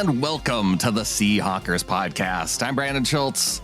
and welcome to the Seahawkers podcast. I'm Brandon Schultz.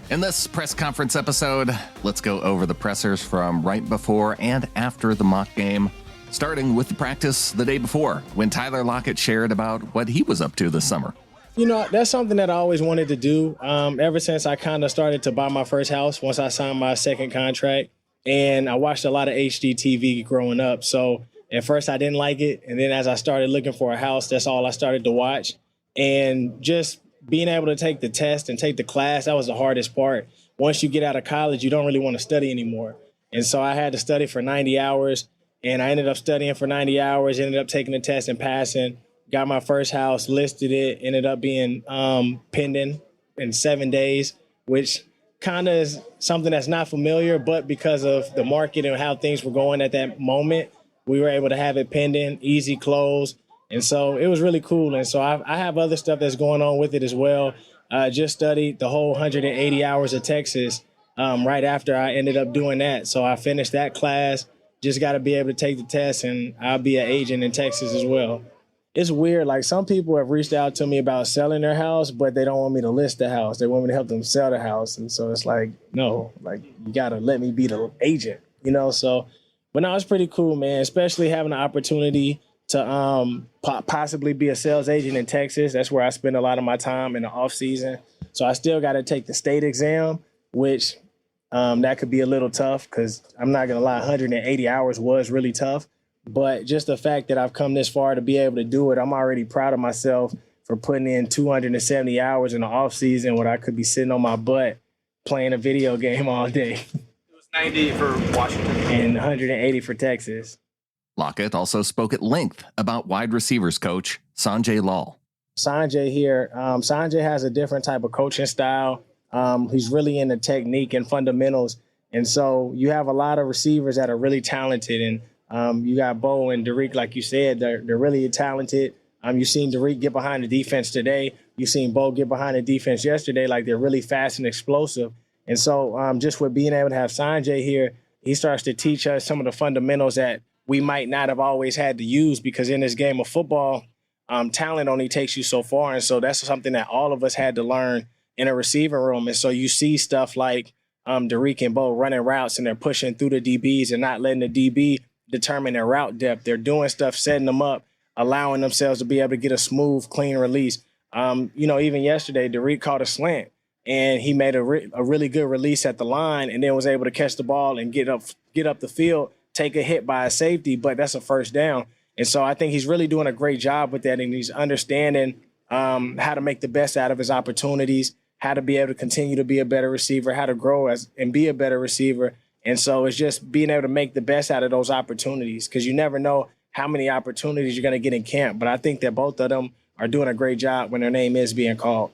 In this press conference episode, let's go over the pressers from right before and after the mock game, starting with the practice the day before, when Tyler Lockett shared about what he was up to this summer. You know, that's something that I always wanted to do ever since I kind of started to buy my first house, once I signed my second contract. And I watched a lot of HGTV growing up. So at first I didn't like it. And then as I started looking for a house, that's all I started to watch. And just being able to take the test and take the class, that was the hardest part. Once you get out of college, you don't really want to study anymore. And so I had to study for 90 hours. And I ended up studying for 90 hours, ended up taking the test and passing. Got my first house, listed it, ended up being pending in 7 days, which kind of is something that's not familiar, but because of the market and how things were going at that moment, we were able to have it pending, easy close. And so it was really cool. And so I have other stuff that's going on with it as well. Just studied the whole 180 hours of Texas right after I ended up doing that. So I finished that class, just got to be able to take the test, and I'll be an agent in Texas as well. It's weird. Like, some people have reached out to me about selling their house, but they don't want me to list the house. They want me to help them sell the house. And so it's like, no, like, you got to let me be the agent, you know? So, but no, it's pretty cool, man, especially having the opportunity to possibly be a sales agent in Texas. That's where I spend a lot of my time in the offseason. So I still got to take the state exam, which that could be a little tough because I'm not going to lie, 180 hours was really tough. But just the fact that I've come this far to be able to do it, I'm already proud of myself for putting in 270 hours in the offseason when I could be sitting on my butt playing a video game all day. It was 90 for Washington. And 180 for Texas. Lockett also spoke at length about wide receivers coach Sanjay Lal. Sanjay here, Sanjay has a different type of coaching style. He's really into technique and fundamentals. And so you have a lot of receivers that are really talented, and you got Boye and Tariq, like you said, they're really talented. You've seen Tariq get behind the defense today. You've seen Boye get behind the defense yesterday. Like, they're really fast and explosive. And so just with being able to have Sanjay here, he starts to teach us some of the fundamentals that we might not have always had to use, because in this game of football, talent only takes you so far. And so that's something that all of us had to learn in a receiving room. And so you see stuff like Tariq and Boye running routes, and they're pushing through the DBs and not letting the DB determine their route depth. They're doing stuff, setting them up, allowing themselves to be able to get a smooth, clean release. Even yesterday, Tariq caught a slant, and he made a really good release at the line, and then was able to catch the ball and get up the field, take a hit by a safety, but that's a first down. And so I think he's really doing a great job with that, and he's understanding how to make the best out of his opportunities, how to be able to continue to be a better receiver, how to grow and be a better receiver. And so it's just being able to make the best out of those opportunities, because you never know how many opportunities you're going to get in camp. But I think that both of them are doing a great job when their name is being called.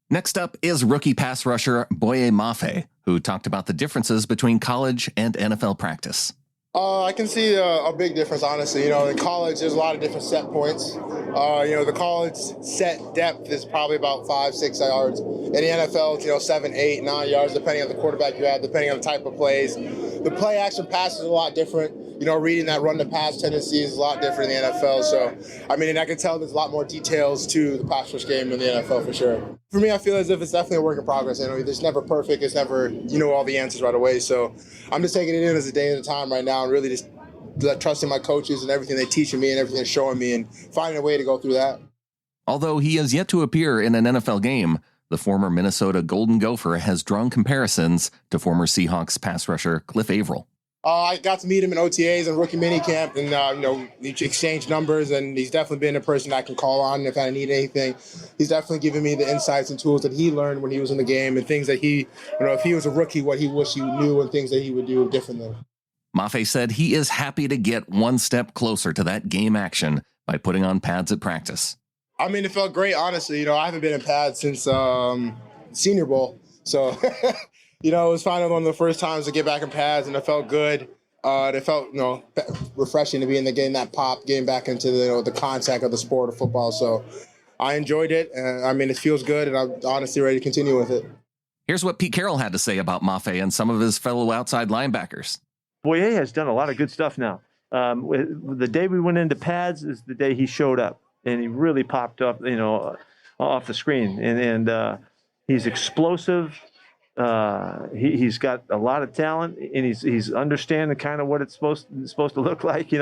Next up is rookie pass rusher Boye Mafe, who talked about the differences between college and NFL practice. I can see a big difference, honestly. In college, there's a lot of different set points. The college set depth is probably about 5-6 yards. In the NFL, it's 7, 8, 9 yards, depending on the quarterback you have, depending on the type of plays. The play action pass is a lot different. Reading that run to pass tendency is a lot different in the NFL. So, and I can tell there's a lot more details to the pass rush game in the NFL for sure. For me, I feel as if it's definitely a work in progress. It's never perfect. It's never, all the answers right away. So I'm just taking it in as a day at a time right now, and really just trusting my coaches and everything they're teaching me and everything they're showing me, and finding a way to go through that. Although he has yet to appear in an NFL game, the former Minnesota Golden Gopher has drawn comparisons to former Seahawks pass rusher Cliff Averill. I got to meet him in OTAs and rookie minicamp, and we exchanged numbers, and he's definitely been a person I can call on if I need anything. He's definitely given me the insights and tools that he learned when he was in the game, and things that he, if he was a rookie, what he wished he knew, and things that he would do differently. Mafe said he is happy to get one step closer to that game action by putting on pads at practice. It felt great, honestly. I haven't been in pads since Senior Bowl, so it was finally one of the first times to get back in pads, and it felt good. It felt, refreshing to be in the game, that pop, getting back into the contact of the sport of football. So I enjoyed it, and it feels good, and I'm honestly ready to continue with it. Here's what Pete Carroll had to say about Mafe and some of his fellow outside linebackers. Boye has done a lot of good stuff now. The day we went into pads is the day he showed up, and he really popped up, off the screen, and he's explosive. He's got a lot of talent, and he's understanding kind of what it's supposed to look like.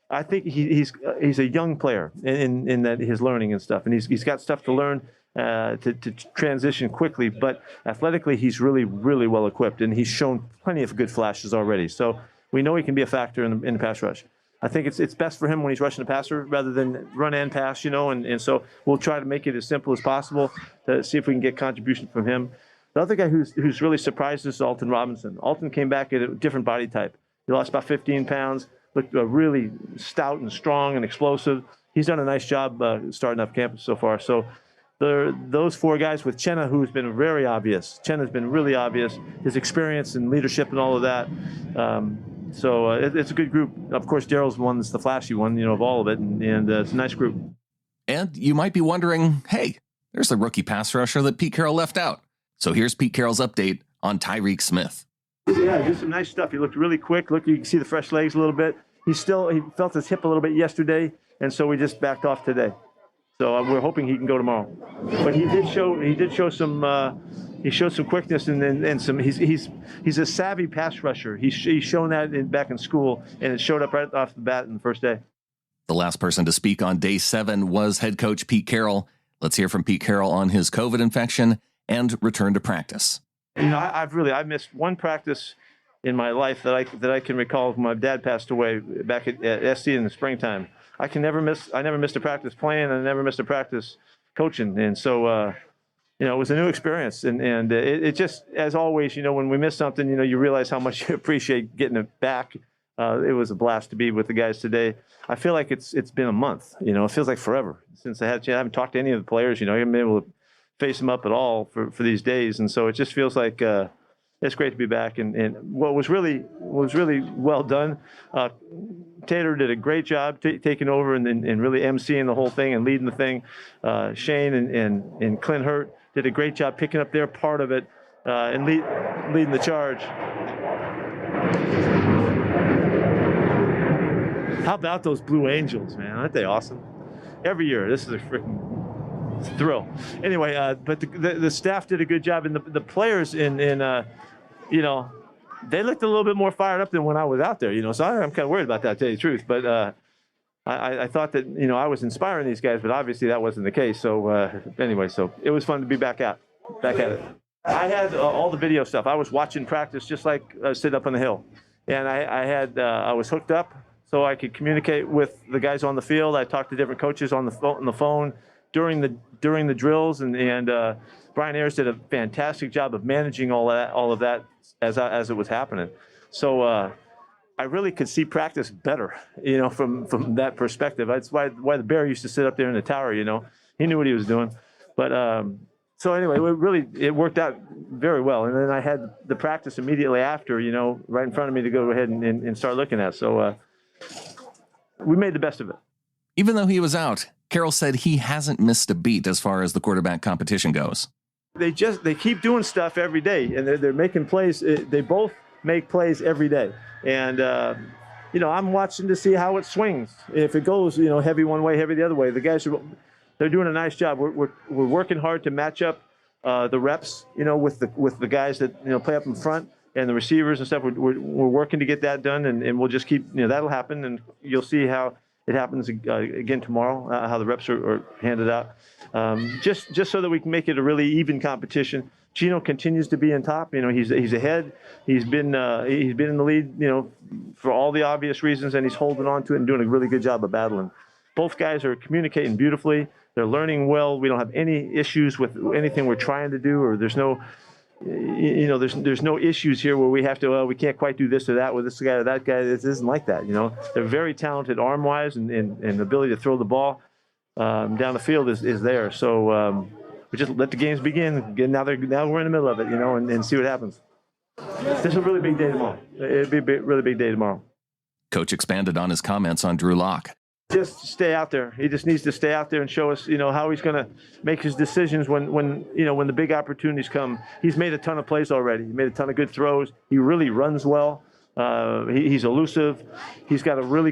I think he's a young player in that his learning and stuff, and he's got stuff to learn to transition quickly. But athletically, he's really, really well equipped, and he's shown plenty of good flashes already. So we know he can be a factor in the pass rush. I think it's best for him when he's rushing the passer rather than run and pass, and so we'll try to make it as simple as possible to see if we can get contribution from him. The other guy who's really surprised us is Alton Robinson. Alton came back at a different body type. He lost about 15 pounds, looked really stout and strong and explosive. He's done a nice job starting up campus so far. So those four guys with Chenna, who's been very obvious. Chenna's been really obvious, his experience and leadership and all of that. So it's a good group. Of course, Daryl's the one that's the flashy one, of all of it, and it's a nice group. And you might be wondering, hey, there's the rookie pass rusher that Pete Carroll left out. So here's Pete Carroll's update on Tyreke Smith. Yeah, he did some nice stuff. He looked really quick. Look, you can see the fresh legs a little bit. He felt his hip a little bit yesterday, and so we just backed off today. So we're hoping he can go tomorrow. But he showed some quickness and some. He's a savvy pass rusher. He's shown that back in school, and it showed up right off the bat in the first day. The last person to speak on day 7 was head coach Pete Carroll. Let's hear from Pete Carroll on his COVID infection and return to practice. I missed one practice in my life that I can recall when my dad passed away back at SC in the springtime. I never missed a practice playing, and I never missed a practice coaching, and so it was a new experience, and it just, as always, when we miss something, you realize how much you appreciate getting it back. It was a blast to be with the guys today. I feel like it's been a month. It feels like forever since I haven't talked to any of the players. I haven't been able to face them up at all for these days, and so it just feels like it's great to be back. And what was really well done. Tater did a great job taking over and really emceeing the whole thing and leading the thing. Shane and Clint Hurt did a great job picking up their part of it and leading the charge. How about those Blue Angels, man? Aren't they awesome? Every year, this is a freaking thrill. Anyway, but the staff did a good job, and the players they looked a little bit more fired up than when I was out there. So I'm kind of worried about that, to tell you the truth. But I thought that I was inspiring these guys, but obviously that wasn't the case. So anyway, so it was fun to be back at it. I had all the video stuff. I was watching practice just like sitting up on the hill, and I was hooked up so I could communicate with the guys on the field. I talked to different coaches on the phone during the drills, and Brian Ayers did a fantastic job of managing all of that as it was happening. So I really could see practice better, from that perspective. That's why the Bear used to sit up there in the tower. He knew what he was doing. But so anyway, it worked out very well. And then I had the practice immediately after, right in front of me to go ahead and start looking at. So we made the best of it. Even though he was out, Carroll said he hasn't missed a beat as far as the quarterback competition goes. They keep doing stuff every day, and they're making plays. They both make plays every day. And, I'm watching to see how it swings. If it goes, heavy one way, heavy the other way, the guys they're doing a nice job. We're working hard to match up the reps, with the guys that, play up in front and the receivers and stuff. We're working to get that done, and we'll just keep, that'll happen, and you'll see how it happens again tomorrow, how the reps are handed out. Just so that we can make it a really even competition. Geno continues to be in top. He's ahead. He's been in the lead, for all the obvious reasons, and he's holding on to it and doing a really good job of battling. Both guys are communicating beautifully. They're learning well. We don't have any issues with anything we're trying to do, or there's no, there's no issues here where we have to, we can't quite do this or that with this guy or that guy. It isn't like that. They're very talented arm-wise, and the ability to throw the ball down the field is there. So we just let the games begin. Now we're in the middle of it, and see what happens. This is a really big day tomorrow. It'll be a really big day tomorrow. Coach expanded on his comments on Drew Lock. Just stay out there. He just needs to stay out there and show us, how he's going to make his decisions when the big opportunities come. He's made a ton of plays already. He made a ton of good throws. He really runs well. He's elusive. He's got a really,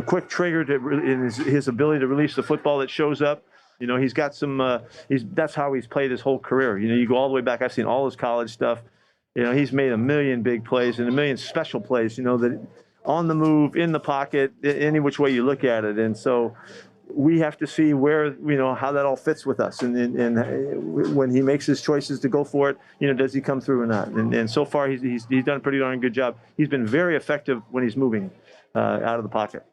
quick trigger in his ability to release the football that shows up. You know, he's got some. That's how he's played his whole career. You know, you go all the way back. I've seen all his college stuff. You know, he's made a million big plays and a million special plays. You know, that on the move, in the pocket, any which way you look at it. And so we have to see where, you know, how that all fits with us. And when he makes his choices to go for it, you know, does he come through or not? And so far, he's done a pretty darn good job. He's been very effective when he's moving out of the pocket.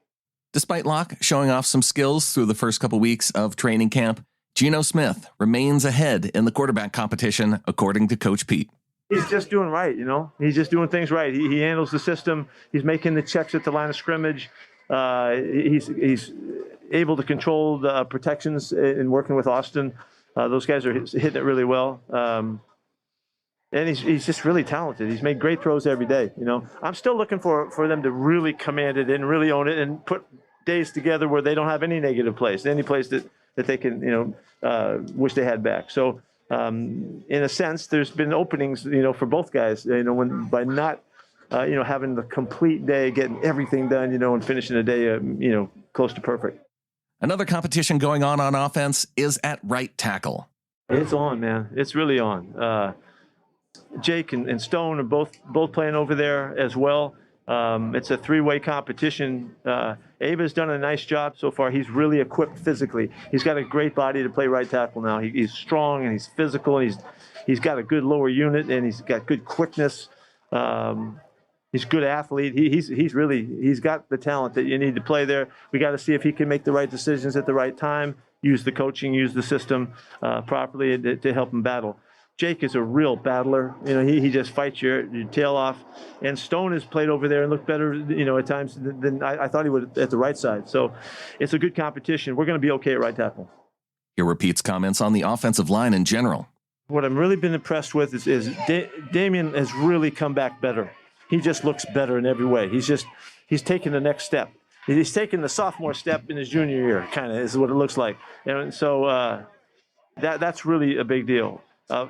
Despite Locke showing off some skills through the first couple weeks of training camp, Geno Smith remains ahead in the quarterback competition, according to Coach Pete. He's just doing right, you know. He's just doing things right. He handles the system. He's making the checks at the line of scrimmage. He's able to control the protections in working with Austin. Those guys are hitting it really well. And he's just really talented. He's made great throws every day, you know. I'm still looking for them to really command it and really own it and put days together where they don't have any negative plays, any plays that they can, you know, wish they had back. So, in a sense, there's been openings, you know, for both guys, you know, by not, you know, having the complete day, getting everything done, you know, and finishing a day, you know, close to perfect. Another competition going on offense is at right tackle. It's on, man. It's really on. Jake and Stone are both playing over there as well. It's a three-way competition. Ava's done a nice job so far. He's really equipped physically. He's got a great body to play right tackle now. He's strong and he's physical and he's got a good lower unit and he's got good quickness. He's a good athlete. He's got the talent that you need to play there. We got to see if he can make the right decisions at the right time, use the coaching, use the system properly to help him battle. Jake is a real battler. You know, he just fights your tail off. And Stone has played over there and looked better, you know, at times than I thought he would at the right side. So it's a good competition. We're going to be okay at right tackle. Here were Pete's comments on the offensive line in general. What I've really been impressed with is Damian has really come back better. He just looks better in every way. He's taken the next step. He's taken the sophomore step in his junior year, kind of is what it looks like. And so that's really a big deal.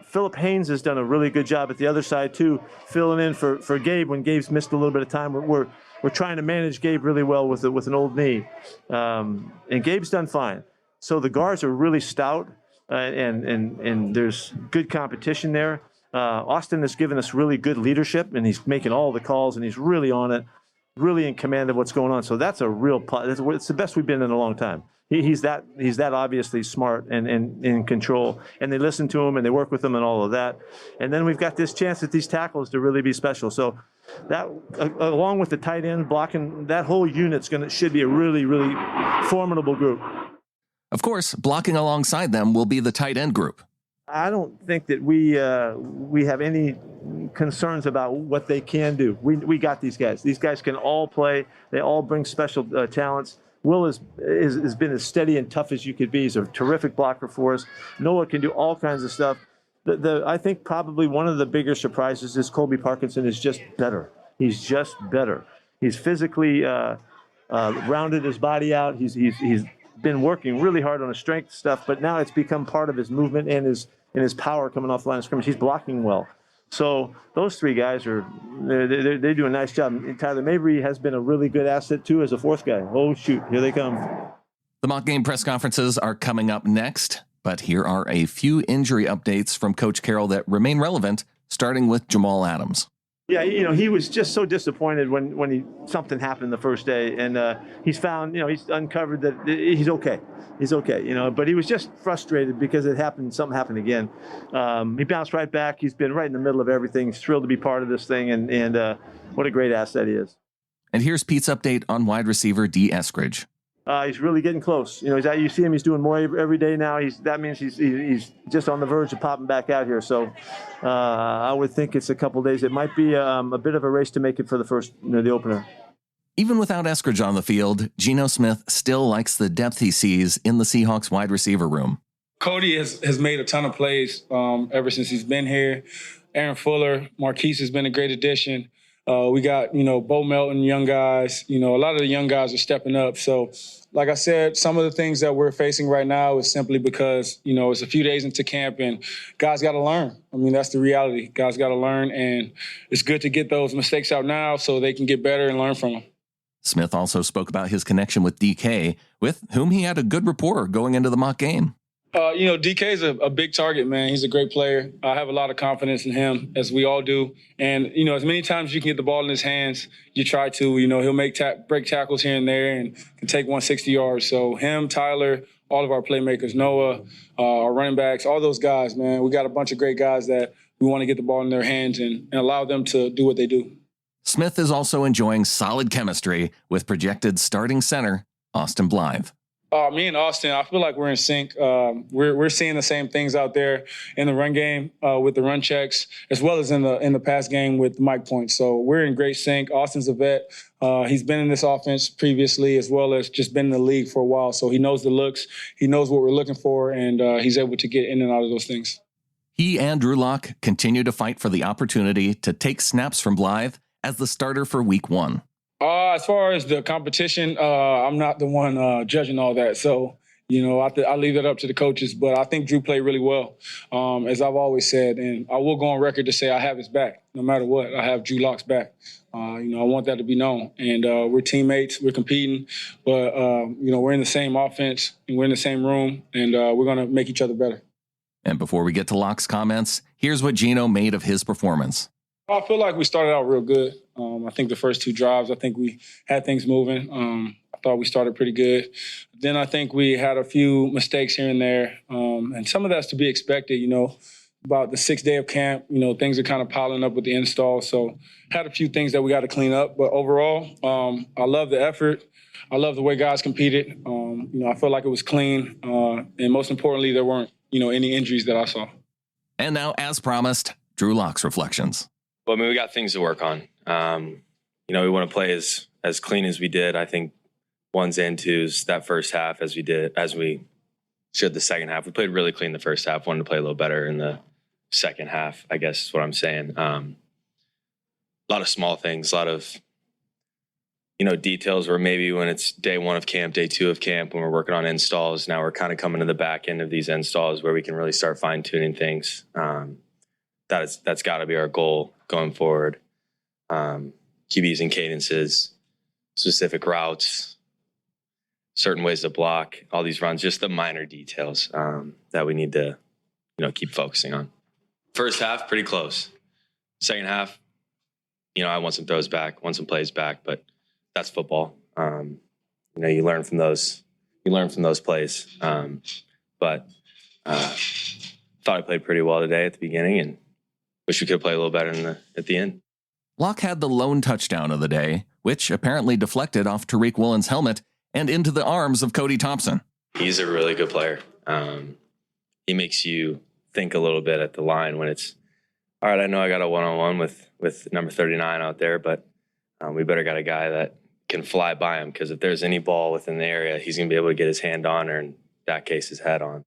Philip Haynes has done a really good job at the other side too, filling in for Gabe when Gabe's missed a little bit of time. We're trying to manage Gabe really well with an old knee, and Gabe's done fine. So the guards are really stout, and there's good competition there. Austin has given us really good leadership, and he's making all the calls, and he's really on it, really in command of what's going on. So that's a real. It's the best we've been in a long time. He's that obviously smart and in control, and they listen to him and they work with him and all of that. And then we've got this chance at these tackles to really be special. So that, along with the tight end blocking, that whole unit's should be a really, really formidable group. Of course, blocking alongside them will be the tight end group. I don't think that we have any concerns about what they can do. We got these guys. These guys can all play. They all bring special talents. Will has been as steady and tough as you could be. He's a terrific blocker for us. Noah can do all kinds of stuff. I think probably one of the bigger surprises is Colby Parkinson is just better. He's just better. He's physically rounded his body out. He's been working really hard on his strength stuff, but now it's become part of his movement and his power coming off the line of scrimmage. He's blocking well. So those three guys they do a nice job. And Tyler Mabry has been a really good asset too as a fourth guy. Oh shoot, here they come. The mock game press conferences are coming up next, but here are a few injury updates from Coach Carroll that remain relevant, starting with Jamal Adams. Yeah, you know, he was just so disappointed when something happened the first day, and he's found, you know, he's uncovered that he's okay. He's okay, you know, but he was just frustrated because something happened again. He bounced right back. He's been right in the middle of everything. He's thrilled to be part of this thing, and what a great asset he is. And here's Pete's update on wide receiver D. Eskridge. He's really getting close. You know, you see him. He's doing more every day now. That means he's just on the verge of popping back out here. So I would think it's a couple days. It might be a bit of a race to make it for the opener. Even without Eskridge on the field, Geno Smith still likes the depth he sees in the Seahawks wide receiver room. Cody has made a ton of plays ever since he's been here. Aaron Fuller, Marquise has been a great addition. We got, Bo Melton, young guys. A lot of the young guys are stepping up. So, like I said, some of the things that we're facing right now is simply because, it's a few days into camp and guys got to learn. I mean, that's the reality. Guys got to learn, and it's good to get those mistakes out now so they can get better and learn from them. Smith also spoke about his connection with DK, with whom he had a good rapport going into the mock game. DK is a big target, man. He's a great player. I have a lot of confidence in him, as we all do. And, as many times as you can get the ball in his hands, you try to. He'll make break tackles here and there and can take 160 yards. So him, Tyler, all of our playmakers, Noah, our running backs, all those guys, man. We got a bunch of great guys that we want to get the ball in their hands and allow them to do what they do. Smith is also enjoying solid chemistry with projected starting center Austin Blythe. Me and Austin, I feel like we're in sync. We're seeing the same things out there in the run game with the run checks, as well as in the pass game with mic points. So we're in great sync. Austin's a vet. He's been in this offense previously, as well as just been in the league for a while. So he knows the looks, he knows what we're looking for, and he's able to get in and out of those things. He and Drew Lock continue to fight for the opportunity to take snaps from Blythe as the starter for Week 1. As far as the competition, I'm not the one judging all that. So, I leave that up to the coaches. But I think Drew played really well, as I've always said. And I will go on record to say I have his back. No matter what, I have Drew Lock's back. I want that to be known. And we're teammates. We're competing. But, we're in the same offense. And we're in the same room. And we're going to make each other better. And before we get to Lock's comments, here's what Geno made of his performance. I feel like we started out real good. I think the first 2 drives, I think we had things moving. I thought we started pretty good. Then I think we had a few mistakes here and there. And some of that's to be expected, about the 6th day of camp, things are kind of piling up with the install. So had a few things that we got to clean up. But overall, I love the effort. I love the way guys competed. I feel like it was clean. And most importantly, there weren't, any injuries that I saw. And now, as promised, Drew Lock's reflections. Well, we got things to work on. We want to play as clean as we did. I think 1s and 2s that first half as we should the second half. We played really clean the first half. Wanted to play a little better in the second half, I guess is what I'm saying. A lot of small things, a lot of, details where maybe when it's day 1 of camp, day 2 of camp, when we're working on installs, now we're kind of coming to the back end of these installs where we can really start fine tuning things. That's got to be our goal going forward. QBs and cadences, specific routes, certain ways to block, all these runs, just the minor details that we need to, keep focusing on. First half, pretty close. Second half, I want some throws back, want some plays back, but that's football. You learn from those. You learn from those plays. But thought I played pretty well today at the beginning, and wish we could play a little better at the end. Lock had the lone touchdown of the day, which apparently deflected off Tariq Woolen's helmet and into the arms of Cody Thompson. He's a really good player. He makes you think a little bit at the line when it's, all right, I know I got a one-on-one with number 39 out there, but we better got a guy that can fly by him, because if there's any ball within the area, he's going to be able to get his hand on her, and in that case, his head on.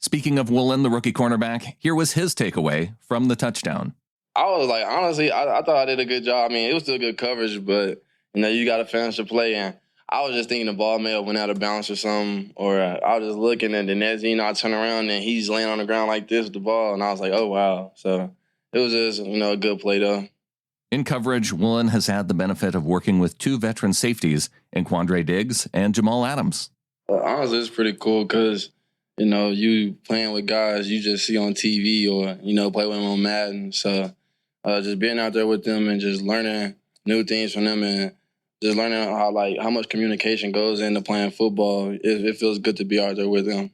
Speaking of Woolen, the rookie cornerback, here was his takeaway from the touchdown. I was like, honestly, I thought I did a good job. I mean, it was still good coverage, but, you got to finish the play. And I was just thinking the ball may have went out of bounds or something, or I was just looking, and the next thing I turn around, and he's laying on the ground like this with the ball, and I was like, oh, wow. So it was just, a good play, though. In coverage, Woolen has had the benefit of working with 2 veteran safeties in Quandre Diggs and Jamal Adams. Honestly, it's pretty cool because, you playing with guys you just see on TV or, play with them on Madden. So just being out there with them and just learning new things from them and just learning how much communication goes into playing football, it feels good to be out there with them.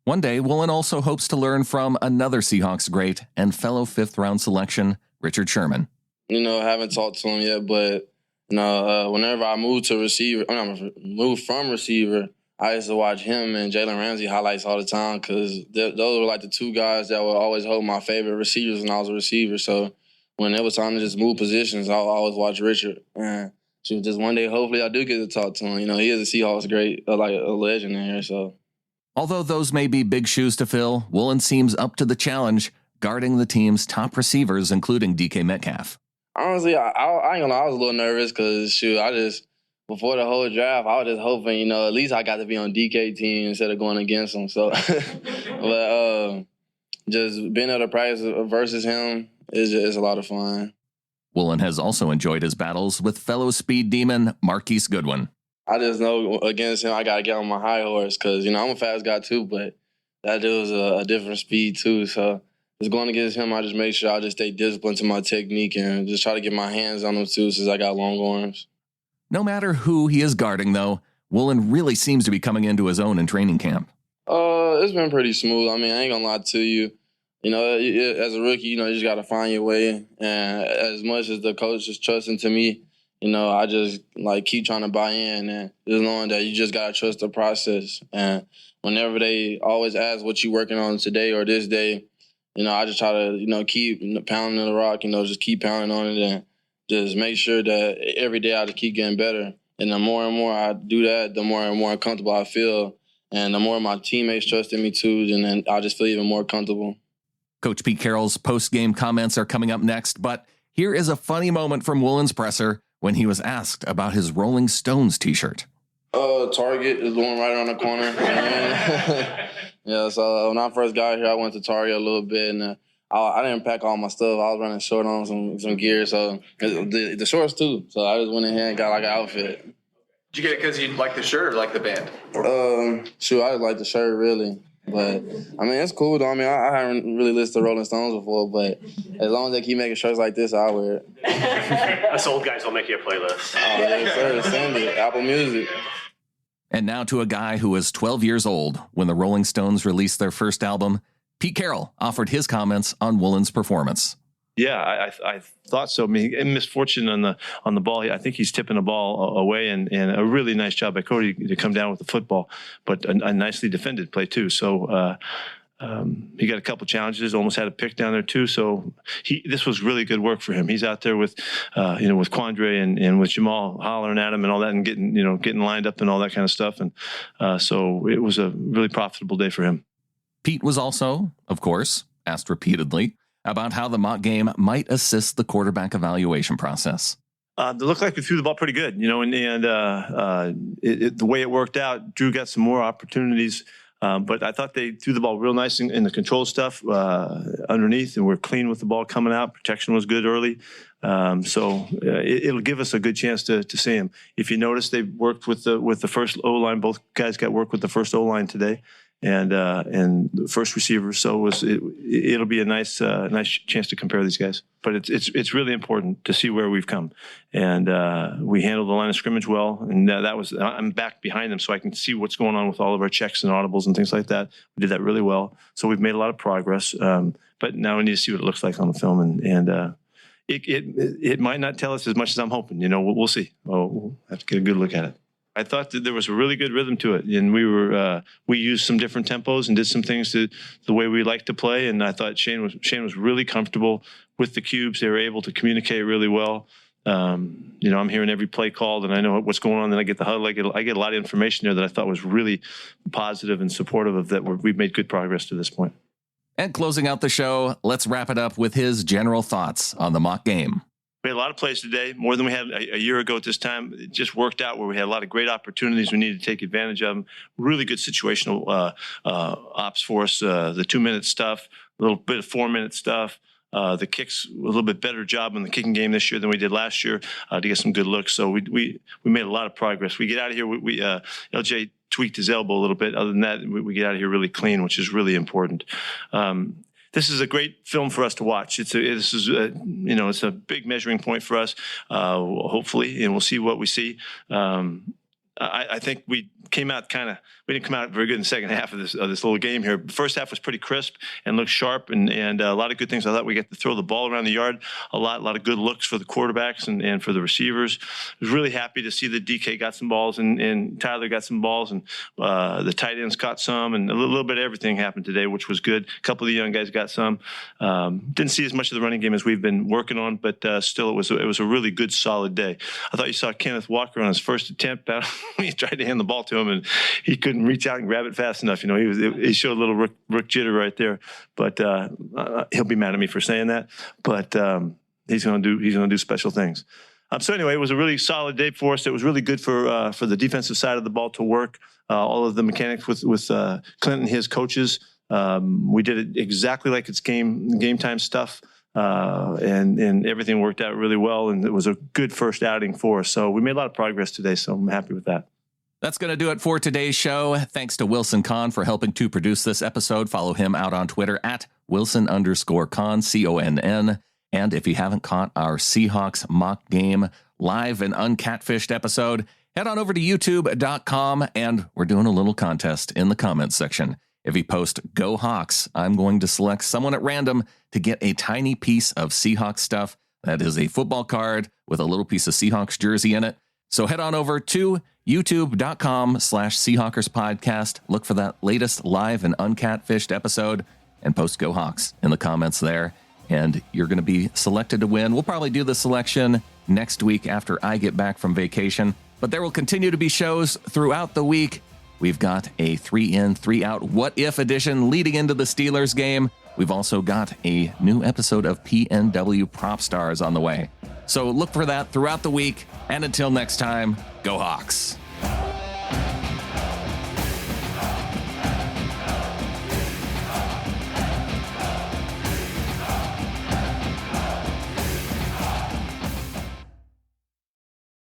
One day, Woolen also hopes to learn from another Seahawks great and fellow 5th-round selection, Richard Sherman. I haven't talked to him yet, but whenever I moved from receiver, I used to watch him and Jalen Ramsey highlights all the time because those were like the 2 guys that would always hold my favorite receivers when I was a receiver. So when it was time to just move positions, I would always watch Richard. And just one day, hopefully, I do get to talk to him. He is a Seahawks great, like a legend in here. So, although those may be big shoes to fill, Woolen seems up to the challenge, guarding the team's top receivers, including DK Metcalf. Honestly, I ain't gonna lie, I was a little nervous because, before the whole draft, I was just hoping, at least I got to be on DK team instead of going against him. So, but just being able to practice versus him is a lot of fun. Woolen has also enjoyed his battles with fellow speed demon Marquise Goodwin. I just know against him, I got to get on my high horse because, I'm a fast guy too, but that dude was a different speed too. So just going against him, I just make sure I just stay disciplined to my technique and just try to get my hands on him too, since I got long arms. No matter who he is guarding, though, Woolen really seems to be coming into his own in training camp. It's been pretty smooth. I mean, I ain't gonna lie to you. You know, as a rookie, you just got to find your way. And as much as the coach is trusting to me, I just keep trying to buy in, and just knowing that you just got to trust the process. And whenever they always ask what you working on today or this day, I just try to, keep pounding the rock, just keep pounding on it and just make sure that every day I just keep getting better. And the more and more I do that, the more and more comfortable I feel. And the more my teammates trust in me too, and then I just feel even more comfortable. Coach Pete Carroll's post-game comments are coming up next, but here is a funny moment from Woolen's presser when he was asked about his Rolling Stones t-shirt. Target is the one right around the corner. Yeah, so when I first got here, I went to Target a little bit, and I didn't pack all my stuff. I was running short on some gear, so the shorts too. So I just went ahead and got an outfit. Did you get it because you like the shirt or like the band? Shoot, I just like the shirt, really. But, I mean, it's cool, though. I mean, I haven't really listened to Rolling Stones before, but as long as they keep making shirts like this, I'll wear it. Us old guys will make you a playlist. Oh, yes, sir. Send it. Apple Music. And now to a guy who was 12 years old when the Rolling Stones released their first album. Pete Carroll offered his comments on Woolen's performance. Yeah, I thought so. I mean, misfortune on the ball. I think he's tipping the ball away, and a really nice job by Cody to come down with the football, but a nicely defended play too. So he got a couple challenges, almost had a pick down there too. So this was really good work for him. He's out there with with Quandre and with Jamal hollering at him and all that, and getting lined up and all that kind of stuff. And so it was a really profitable day for him. Pete was also, of course, asked repeatedly about how the mock game might assist the quarterback evaluation process. It looked like we threw the ball pretty good, and the way it worked out, Drew got some more opportunities, but I thought they threw the ball real nice in the control stuff underneath, and we're clean with the ball coming out. Protection was good early, so it'll give us a good chance to see him. If you notice, they worked with the first O-line. Both guys got work with the first O-line today. And the first receiver, so it'll be a nice chance to compare these guys. But it's really important to see where we've come, and we handled the line of scrimmage well, and I'm back behind them so I can see what's going on with all of our checks and audibles and things like that. We did that really well, so we've made a lot of progress. But now we need to see what it looks like on the film, and it might not tell us as much as I'm hoping. We'll see. We'll have to get a good look at it. I thought that there was a really good rhythm to it, and we used some different tempos and did some things to the way we like to play. And I thought Shane was really comfortable with the cubes. They were able to communicate really well. I'm hearing every play called, and I know what's going on. Then I get the huddle. I get a lot of information there that I thought was really positive and supportive of that. We've made good progress to this point. And closing out the show, let's wrap it up with his general thoughts on the mock game. We had a lot of plays today, more than we had a year ago at this time. It just worked out where we had a lot of great opportunities. We needed to take advantage of them. Really good situational ops for us. The 2-minute stuff, a little bit of 4-minute stuff. The kicks, a little bit better job in the kicking game this year than we did last year to get some good looks. So we made a lot of progress. We get out of here. LJ tweaked his elbow a little bit. Other than that, we get out of here really clean, which is really important. This is a great film for us to watch. It's a big measuring point for us, hopefully, and we'll see what we see. I think we didn't come out very good in the second half of this little game here. The first half was pretty crisp and looked sharp, and a lot of good things. I thought we got to throw the ball around the yard a lot of good looks for the quarterbacks and for the receivers. I was really happy to see that DK got some balls and Tyler got some balls, and the tight ends caught some, and a little bit of everything happened today, which was good. A couple of the young guys got some. Didn't see as much of the running game as we've been working on, but still it was a really good, solid day. I thought you saw Kenneth Walker on his first attempt. He tried to hand the ball to him, and he couldn't reach out and grab it fast enough. He showed a little Rook jitter right there, but he'll be mad at me for saying that. But he's going to do special things. So anyway, it was a really solid day for us. It was really good for the defensive side of the ball to work. All of the mechanics with Clint and his coaches. We did it exactly like it's game time stuff. And everything worked out really well, and it was a good first outing for us. So we made a lot of progress today, so I'm happy with that. That's going to do it for today's show. Thanks to Wilson Kahn for helping to produce this episode. Follow him out on Twitter at Wilson_Kahn, CONN. And if you haven't caught our Seahawks mock game live and uncatfished episode, head on over to youtube.com, and we're doing a little contest in the comments section. If you post Go Hawks, I'm going to select someone at random to get a tiny piece of Seahawks stuff. That is a football card with a little piece of Seahawks jersey in it. So head on over to youtube.com/Seahawkers podcast. Look for that latest live and uncatfished episode and post Go Hawks in the comments there. And you're going to be selected to win. We'll probably do the selection next week after I get back from vacation, but there will continue to be shows throughout the week. We've got a 3-in, 3-out What If edition leading into the Steelers game. We've also got a new episode of PNW Prop Stars on the way. So look for that throughout the week. And until next time, Go Hawks.